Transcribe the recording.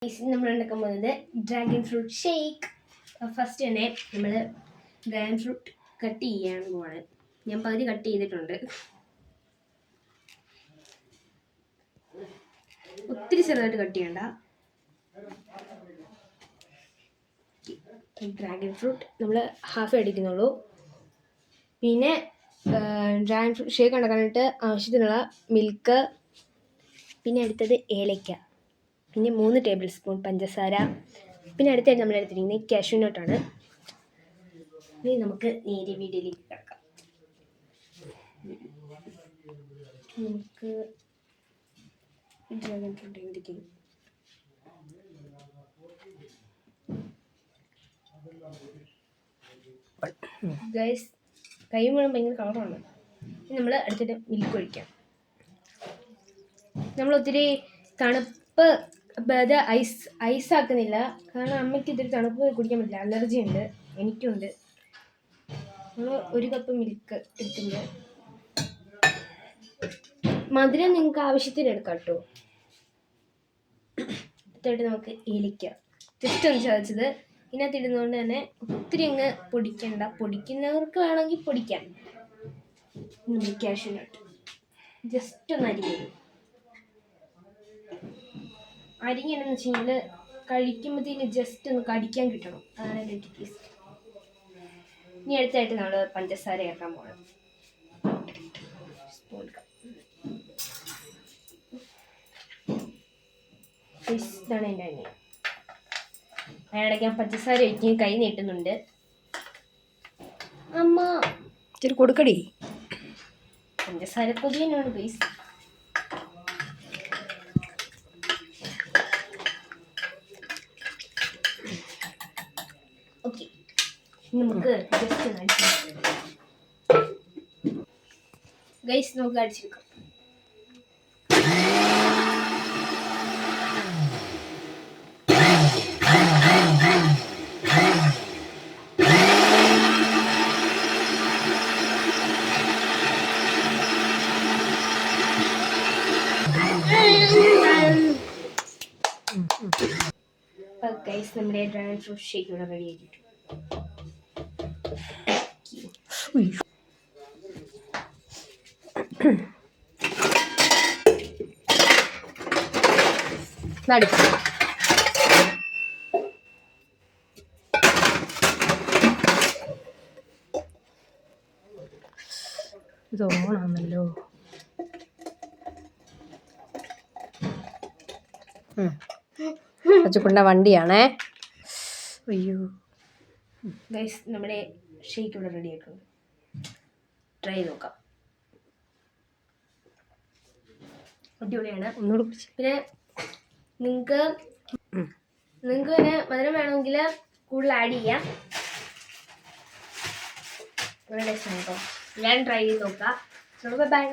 നമ്മൾ ഉണ്ടാക്കാൻ പോകുന്നത് ഡ്രാഗൺ ഫ്രൂട്ട് ഷേക്ക്. ഫസ്റ്റ് തന്നെ നമ്മൾ ഡ്രാഗൺ ഫ്രൂട്ട് കട്ട് ചെയ്യാൻ പോവാണ്. ഞാൻ പകുതി കട്ട് ചെയ്തിട്ടുണ്ട്. ഒത്തിരി ചെറുതായിട്ട് കട്ട് ചെയ്യണ്ട. ഡ്രാഗൺ ഫ്രൂട്ട് നമ്മൾ ഹാഫ് അടിക്കുന്നുള്ളൂ. പിന്നെ ഡ്രാഗൺ ഫ്രൂട്ട് ഷേക്ക് ഉണ്ടാക്കാനായിട്ട് ആവശ്യത്തിനുള്ള മിൽക്ക്, പിന്നെ അടുത്തത് ഏലയ്ക്ക, പിന്നെ 3 ടേബിൾ സ്പൂൺ പഞ്ചസാര, പിന്നെ അടുത്തായിട്ട് നമ്മൾ എടുത്തിരിക്കുന്നത് കാഷ്യൂ നട്ടാണ്. ഇനി നമുക്ക് നേരെ വീഡിയോയിലേക്ക് കിടക്കാം. നമുക്ക് ഡ്രാഗൺ ഫ്രൂട്ട് എന്തൊക്കെയാണ് ഗൈസ്, കൈ മുഴുവൻ ഭയങ്കര കളറാണ്. ഇനി നമ്മൾ അടുത്തിട്ട് മിൽക്ക് ഒഴിക്കാം. നമ്മളൊത്തിരി തണുപ്പ് അത് ഐസാക്കുന്നില്ല, കാരണം അമ്മയ്ക്ക് ഇത്തിരി തണുപ്പ് കുടിക്കാൻ പറ്റില്ല, അലർജി ഉണ്ട്, എനിക്കുണ്ട്. നമ്മൾ 1 കപ്പ് മിൽക്ക് എടുത്തിട്ടുണ്ട്. മധുരം നിങ്ങൾക്ക് ആവശ്യത്തിന് എടുക്കാം കേട്ടോ. അടുത്തായിട്ട് നമുക്ക് ഏലയ്ക്ക ജസ്റ്റ് ഒന്ന് ചതച്ചത് ഇതിനകത്ത് ഇടുന്നതുകൊണ്ട് തന്നെ ഒത്തിരി അങ്ങ് പൊടിക്കണ്ട. പൊടിക്കുന്നവർക്ക് വേണമെങ്കിൽ പൊടിക്കാം. കാഷ്യൂ നട്ട് ജസ്റ്റ് ഒന്ന് അരിഞ്ഞെന്ന് വെച്ച് കഴിഞ്ഞാൽ കഴിക്കുമ്പോഴത്തേന് ജസ്റ്റ് ഒന്ന് കടിക്കാൻ കിട്ടണം, അതാണ് എൻ്റെ ടേസ്റ്റ്. ഇനി അടുത്തായിട്ട് നമ്മൾ പഞ്ചസാര ചേർക്കാൻ പോകണം. ഇതാണ് എൻ്റെ അരി. അതിനിടയ്ക്ക് ഞാൻ പഞ്ചസാര ഒഴിക്കാൻ കൈ നീട്ടുന്നുണ്ട്. അമ്മ ഇച്ചിരി കൊടുക്കടി. പഞ്ചസാര പൊതിയാണ് പ്ലീസ്. ഓക്കെ, നമുക്ക് ജസ്റ്റ് ഗൈസ് നമുക്ക് അടിച്ചെടുക്കാം. ഗൈസ്, നമ്മുടെ ഡ്രാഗൺ ഫ്രൂട്ട് ഷേക്ക് ഇവിടെ റെഡി ആയിട്ടുണ്ട്. ഇത് ഓണാണല്ലോ. കൊച്ചുകുണ്ട വണ്ടിയാണേ. അയ്യോ ഗൈസ്, നമ്മുടെ ഷേക്ക് ഇവിടെ റെഡി ആയിട്ടുണ്ട്. ട്രൈ ചെയ്ത് നോക്കാം. അടിപൊളിയാണ്. ഒന്നുകൂടെ പിന്നെ നിങ്ങൾക്ക് പിന്നെ മധുരം വേണമെങ്കിൽ കൂടുതൽ ആഡ് ചെയ്യാം. നല്ല ടേസ്റ്റ് ആണ് കേട്ടോ. ഞാൻ ട്രൈ ചെയ്ത് നോക്കാം. ബൈ.